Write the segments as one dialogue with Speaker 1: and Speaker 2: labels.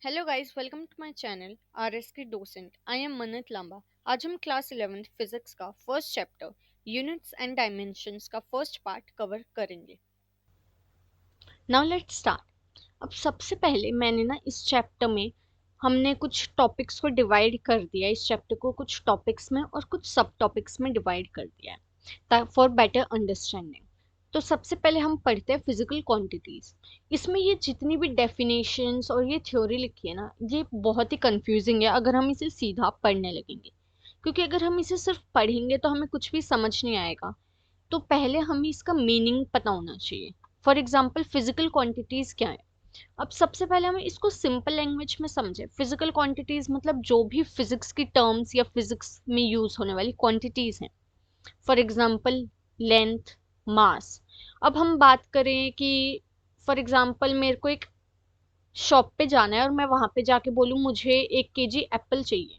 Speaker 1: Hello guys, welcome to my channel RSK docent. I am Mannat Lamba. आज हम class 11th physics का first chapter units and dimensions का first part cover करेंगे।
Speaker 2: Now let's start. अब सबसे पहले मैंने ना इस चैप्टर में हमने कुछ टॉपिक्स को डिवाइड कर दिया है। इस चैप्टर को कुछ टॉपिक्स में और कुछ सब टॉपिक्स में डिवाइड कर दिया है फॉर बेटर अंडरस्टैंडिंग। तो सबसे पहले हम पढ़ते हैं फिजिकल क्वांटिटीज। इसमें ये जितनी भी डेफिनेशंस और ये थ्योरी लिखी है ना, ये बहुत ही कंफ्यूजिंग है अगर हम इसे सीधा पढ़ने लगेंगे, क्योंकि अगर हम इसे सिर्फ पढ़ेंगे तो हमें कुछ भी समझ नहीं आएगा। तो पहले हमें इसका मीनिंग पता होना चाहिए। फॉर एग्जाम्पल फिजिकल क्वांटिटीज क्या है। अब सबसे पहले हमें इसको सिंपल लैंग्वेज में समझे। फिजिकल क्वांटिटीज मतलब जो भी फिजिक्स की टर्म्स या फिजिक्स में यूज होने वाली क्वांटिटीज हैं। फॉर एग्जाम्पल लेंथ, मास। अब हम बात करें कि फॉर एग्जाम्पल मेरे को एक शॉप पे जाना है और मैं वहां पे जाके बोलूँ मुझे 1 केजी एप्पल चाहिए।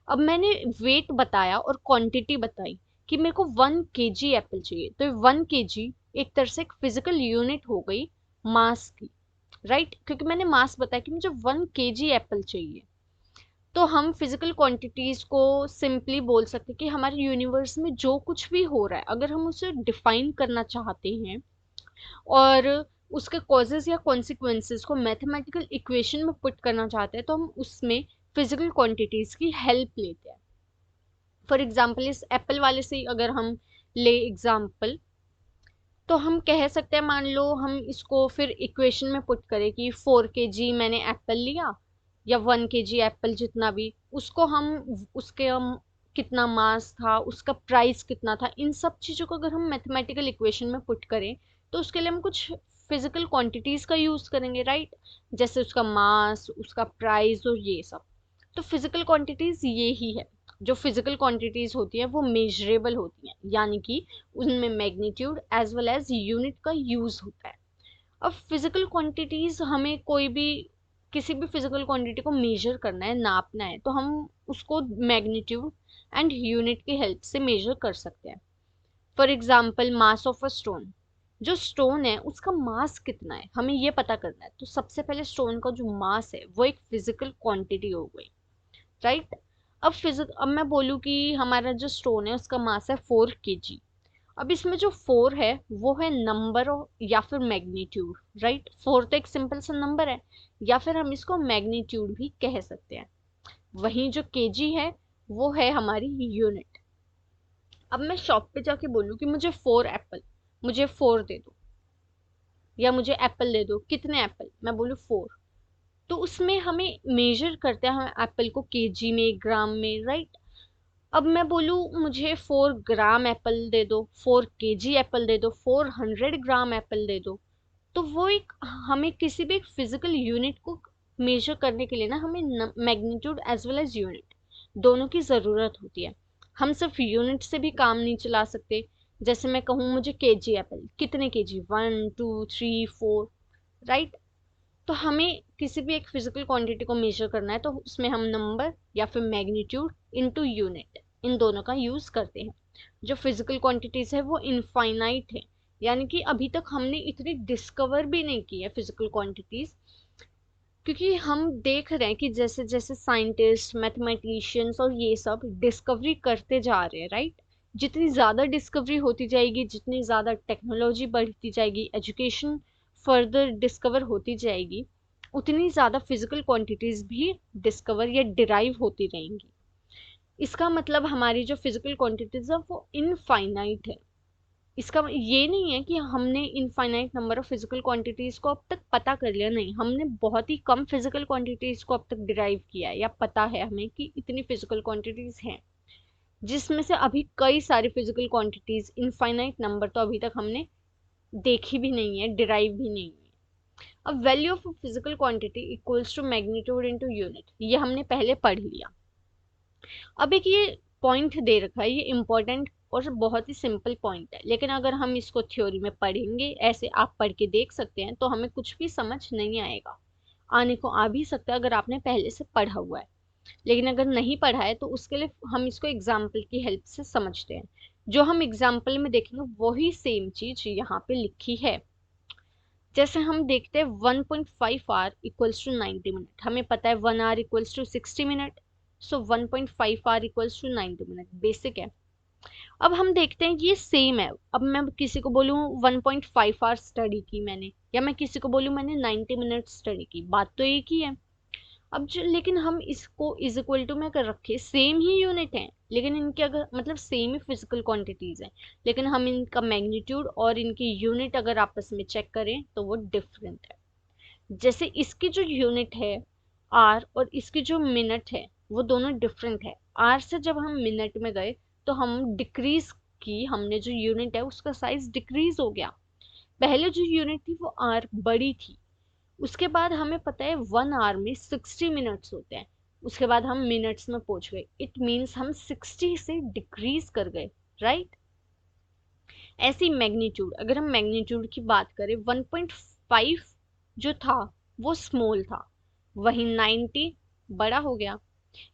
Speaker 2: अब मैंने वेट बताया और क्वांटिटी बताई कि मेरे को 1 केजी एप्पल चाहिए, तो 1 केजी एक तरह से एक फिजिकल यूनिट हो गई मास की। राइट, क्योंकि मैंने मास बताया कि मुझे 1 केजी एप्पल चाहिए। तो हम फिजिकल क्वांटिटीज को सिंपली बोल सकते हैं कि हमारे यूनिवर्स में जो कुछ भी हो रहा है, अगर हम उसे डिफाइन करना चाहते हैं और उसके कॉजेज या कॉन्सिक्वेंसेस को मैथमेटिकल इक्वेशन में पुट करना चाहते हैं, तो हम उसमें फिजिकल क्वांटिटीज की हेल्प लेते हैं। फॉर एग्जाम्पल इस एप्पल वाले से अगर हम ले एग्जाम्पल, तो हम कह सकते हैं, मान लो हम इसको फिर इक्वेशन में पुट करें कि 4 केजी मैंने एप्पल लिया या 1 केजी एप्पल, जितना भी उसको हम उसके हम कितना मास था, उसका प्राइस कितना था, इन सब चीज़ों को अगर हम मैथमेटिकल इक्वेशन में पुट करें तो उसके लिए हम कुछ फिजिकल क्वांटिटीज का यूज करेंगे। राइट, जैसे उसका मास, उसका प्राइस और ये सब। तो फिजिकल क्वांटिटीज ये ही है। जो फिजिकल क्वांटिटीज होती है वो मेजरेबल होती हैं, यानी कि उनमें magnitude as well as unit का यूज होता है। अब फिजिकल क्वांटिटीज हमें कोई भी किसी भी फिजिकल क्वांटिटी को मेजर करना है, नापना है, तो हम उसको मैग्नीट्यूड एंड यूनिट की हेल्प से मेजर कर सकते हैं। For example mass of a stone. जो स्टोन है उसका मास कितना है हमें ये पता करना है, तो सबसे पहले स्टोन का जो मास है वो एक फिजिकल क्वांटिटी हो गई। राइट। अब मैं बोलूँ कि हमारा जो स्टोन है उसका मास है 4 केजी। अब इसमें जो 4 है वो है नंबर या फिर मैग्नीट्यूड। राइट, 4 तो एक सिंपल सा नंबर है, या फिर हम इसको मैग्नीट्यूड भी कह सकते हैं। वहीं जो केजी है वो है हमारी यूनिट। अब मैं शॉप पे जाके बोलूँ कि मुझे 4 एप्पल, मुझे 4 दे दो, या मुझे एप्पल दे दो, कितने एप्पल, मैं बोलूँ 4। तो उसमें हमें मेजर करते हैं हम एप्पल को केजी में, ग्राम में। राइट। अब मैं बोलूँ मुझे 4 ग्राम एप्पल दे दो, 4 केजी एप्पल दे दो, 400 ग्राम एप्पल दे दो। तो वो एक हमें किसी भी एक फिजिकल यूनिट को मेजर करने के लिए ना हमें magnitude as well as unit दोनों की ज़रूरत होती है। हम सिर्फ यूनिट से भी काम नहीं चला सकते। जैसे मैं कहूँ मुझे केजी एप्पल, कितने केजी, 1 2 3 4। राइट। तो हमें किसी भी एक फिजिकल क्वांटिटी को मेजर करना है तो उसमें हम नंबर या फिर मैग्नीट्यूड इनटू यूनिट, इन दोनों का यूज करते हैं। जो फिजिकल क्वांटिटीज है वो इनफाइनाइट है, यानी कि अभी तक हमने इतनी डिस्कवर भी नहीं की है फिजिकल क्वांटिटीज। क्योंकि हम देख रहे हैं कि जैसे जैसे साइंटिस्ट, मैथमेटिशियंस और ये सब डिस्कवरी करते जा रहे हैं। राइट, जितनी ज़्यादा डिस्कवरी होती जाएगी, जितनी ज़्यादा टेक्नोलॉजी बढ़ती जाएगी, एजुकेशन फर्दर डिस्कवर होती जाएगी, उतनी ज़्यादा फिजिकल क्वांटिटीज भी डिस्कवर या डिराइव होती रहेंगी। इसका मतलब हमारी जो फिजिकल क्वांटिटीज है वो इनफाइनाइट है। इसका ये नहीं है कि हमने infinite number of physical quantities को अब तक पता कर लिया, नहीं, हमने बहुत ही कम फिजिकल क्वांटिटीज को अब तक डिराइव किया है, या पता है हमें कि इतनी फिजिकल क्वांटिटीज हैं, जिसमें से अभी कई सारी फिजिकल क्वांटिटीज, इनफाइनाइट नंबर तो अभी तक हमने देखी भी नहीं है, डिराइव भी नहीं है। अब value of physical quantity equals to magnitude into unit, ये हमने पहले पढ़ लिया। अब एक ये पॉइंट दे रखा है, ये इम्पोर्टेंट और बहुत ही सिंपल पॉइंट है, लेकिन अगर हम इसको थ्योरी में पढ़ेंगे, ऐसे आप पढ़ के देख सकते हैं, तो हमें कुछ भी समझ नहीं आएगा। आने को आ भी सकता है अगर आपने पहले से पढ़ा हुआ है, लेकिन अगर नहीं पढ़ा है तो उसके लिए हम इसको एग्जाम्पल की हेल्प से समझते हैं। जो हम एग्जाम्पल में देखेंगे वही सेम चीज यहाँ पे लिखी है। जैसे हम देखते हैं 1.5 आवर इक्वल्स टू 90 मिनट, हमें पता है 1 hour equals to 60 minute, so 1.5 hour equals to 90 minute, basic है। अब हम देखते हैं ये सेम है। अब मैं किसी को बोलूँ 1.5 आवर स्टडी की मैंने, या मैं किसी को बोलूँ मैंने 90 मिनट स्टडी की, बात तो एक ही है। अब जो लेकिन हम इसको इज इक्वल टू में कर रखे, सेम ही यूनिट है लेकिन इनके अगर मतलब सेम ही फिजिकल क्वांटिटीज है, लेकिन हम इनका मैग्नीट्यूड और इनकी यूनिट अगर आपस में चेक करें तो वो डिफरेंट है। जैसे इसकी जो यूनिट है आर और इसकी जो मिनट है वो दोनों डिफरेंट है। आर से जब हम मिनट में गए तो हम डिक्रीज की, हमने जो यूनिट है उसका साइज डिक्रीज हो गया। पहले जो यूनिट थी वो आर बड़ी थी, उसके बाद हमें पता है 1 आवर में 60 मिनट्स होते हैं, उसके बाद हम मिनट्स में पहुंच गए, इट मीन्स हम 60 से डिक्रीज कर गए, राइट। ऐसी मैग्नीट्यूड, अगर हम मैग्नीट्यूड की बात करें 1.5 जो था वो स्मॉल था, वही 90 बड़ा हो गया।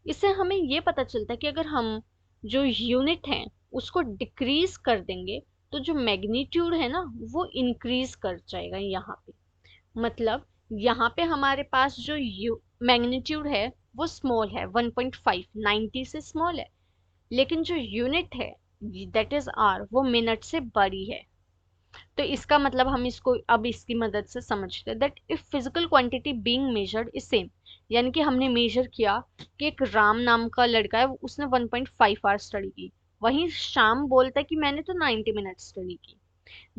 Speaker 2: इससे हमें ये पता चलता है कि अगर हम जो यूनिट है उसको डिक्रीज कर देंगे तो जो मैग्नीट्यूड है ना वो इंक्रीज कर जाएगा यहाँ पे। मतलब यहाँ पे हमारे पास जो मैग्नीट्यूड है वो स्मॉल है, 1.5 90 से स्मॉल है, लेकिन जो यूनिट है दैट इज आर वो मिनट से बड़ी है। तो इसका मतलब हम इसको अब इसकी मदद से समझते हैं that if physical quantity being measured is same, यानी कि हमने मेजर किया कि एक राम नाम का लड़का है उसने 1.5 आवर स्टडी की, वहीं शाम बोलता है कि मैंने तो 90 मिनट स्टडी की।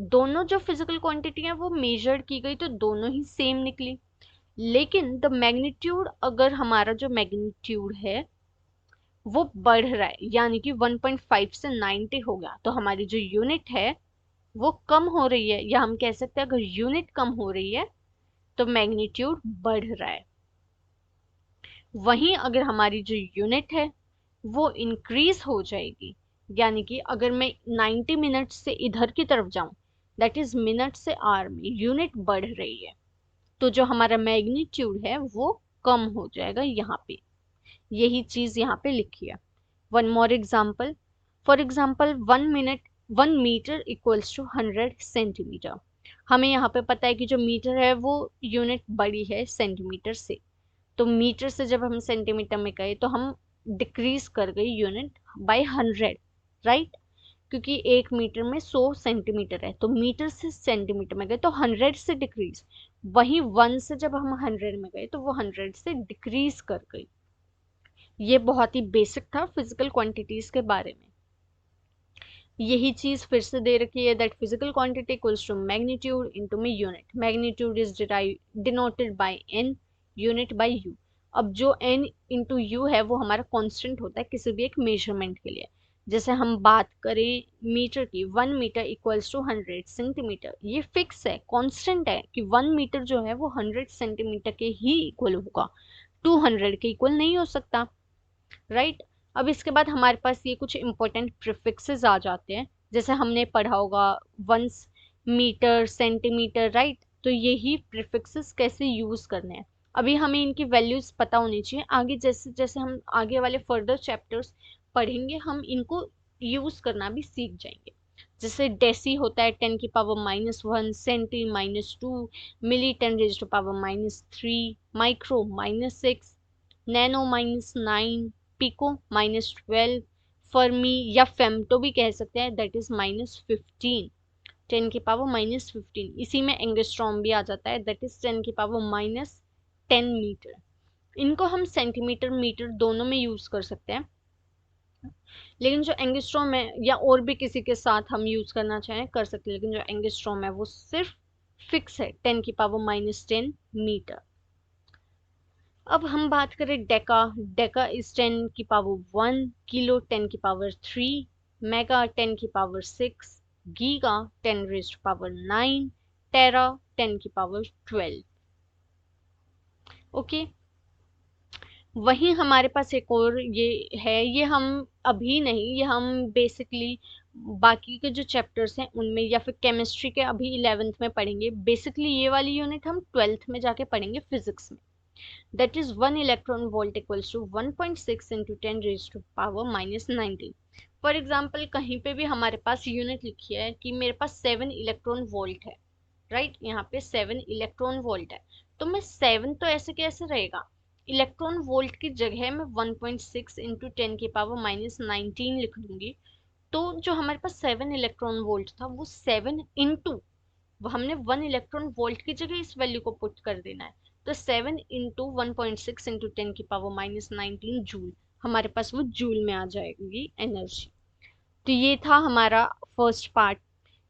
Speaker 2: दोनों जो फिजिकल क्वांटिटी है वो मेजर्ड की गई तो दोनों ही सेम निकली, लेकिन द मैग्नीट्यूड, अगर हमारा जो मैग्नीट्यूड है वो बढ़ रहा है यानी कि 1.5 से 90 हो गया तो हमारी जो यूनिट है वो कम हो रही है, या हम कह सकते हैं अगर यूनिट कम हो रही है तो मैग्नीट्यूड बढ़ रहा है। वहीं अगर हमारी जो यूनिट है वो इंक्रीज हो जाएगी, यानी कि अगर मैं 90 मिनट से इधर की तरफ जाऊं, दैट इज मिनट से आर में यूनिट बढ़ रही है, तो जो हमारा मैग्नीट्यूड है वो कम हो जाएगा यहाँ पे। यही चीज यहाँ पे लिखी है। One more example, for example 1 minute 1 metre equals to 100 centimetre. हमें यहाँ पे पता है कि जो मीटर है वो यूनिट बड़ी है सेंटीमीटर से, तो मीटर से जब हम सेंटीमीटर में गए तो हम डिक्रीज कर गए यूनिट बाय 100, राइट, क्योंकि 1 मीटर में 100 सेंटीमीटर है, तो मीटर से सेंटीमीटर में गए तो 100 से डिक्रीज। वहीं 1 से जब हम 100 में गए तो वो 100 से डिक्रीज कर गई। ये बहुत ही बेसिक था फिजिकल क्वांटिटीज के बारे में। यही चीज फिर से दे रखी है that physical quantity equals to magnitude into में unit, magnitude is denoted by N, unit by U. अब जो एन इंटू यू है वो हमारा कांस्टेंट होता है किसी भी एक मेजरमेंट के लिए। जैसे हम बात करें मीटर की, 1 मीटर इक्वल्स टू 100 सेंटीमीटर, ये फिक्स है, कांस्टेंट है कि 1 मीटर जो है वो 100 सेंटीमीटर के ही इक्वल होगा, 200 के इक्वल नहीं हो सकता, राइट। अब इसके बाद हमारे पास ये कुछ इंपॉर्टेंट प्रीफिक्सेस आ जाते हैं, जैसे हमने पढ़ा होगा वंस, मीटर, सेंटीमीटर, राइट। तो यही प्रीफिक्सेस कैसे यूज करने हैं, अभी हमें इनकी वैल्यूज पता होनी चाहिए, आगे जैसे जैसे हम आगे वाले फर्दर चैप्टर्स पढ़ेंगे हम इनको यूज करना भी सीख जाएंगे। जैसे डेसी होता है 10⁻⁻1, सेंटी -2, मिली 10⁻⁻3, माइक्रो -6, नैनो -9, पिको -12, फर्मी या फेम्टो भी कह सकते हैं दैट इज -15, 10⁻⁻15। इसी में एंगस्ट्रॉम भी आ जाता है दैट इज 10⁻10 मीटर। इनको हम सेंटीमीटर मीटर दोनों में यूज कर सकते हैं, लेकिन जो एंगस्ट्रॉम है या और भी किसी के साथ हम यूज करना चाहें कर सकते हैं, लेकिन जो एंगस्ट्रॉम है वो सिर्फ फिक्स है 10⁻⁻10 मीटर। अब हम बात करें deca, deca is 10⁻1, kilo 10⁻3, mega 10⁻6, giga 10⁻9, tera 10⁻12। Okay, वहीं हमारे पास एक और ये है, ये हम अभी नहीं, ये हम बेसिकली बाकी के जो चैप्टर्स हैं उनमें या फिर केमिस्ट्री के अभी 11th में पढ़ेंगे, बेसिकली ये वाली यूनिट हम 12th में जाके पढ़ेंगे फिजिक्स में। That is 1 electron volt equals to 1.6 into 10 raised to power -19। For example कहीं पे भी हमारे पास यूनिट लिखी है कि मेरे पास 7 इलेक्ट्रॉन वोल्ट है, राइट, यहाँ पे 7 इलेक्ट्रॉन वोल्ट है, तो मैं 7 तो ऐसे कैसे रहेगा, इलेक्ट्रॉन वोल्ट की जगह मैं 1.6 इंटू 10 की पावर -19 लिख दूंगी। तो जो हमारे पास 7 इलेक्ट्रॉन वोल्ट था वो 7 इंटू, वो हमने 1 इलेक्ट्रॉन वोल्ट की जगह इस वैल्यू को पुट कर देना है, तो 7 इंटू 1.6 इंटू 10 की पावर -19 जूल, हमारे पास वो जूल में आ जाएगी एनर्जी। तो ये था हमारा फर्स्ट पार्ट,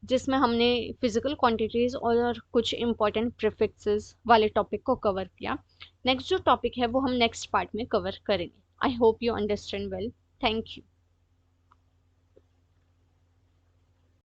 Speaker 2: जिसमें हमने फिजिकल क्वांटिटीज और कुछ इंपॉर्टेंट प्रीफिक्सेस वाले टॉपिक को कवर किया। नेक्स्ट जो टॉपिक है वो हम नेक्स्ट पार्ट में कवर करेंगे। I hope you understand well. Thank you.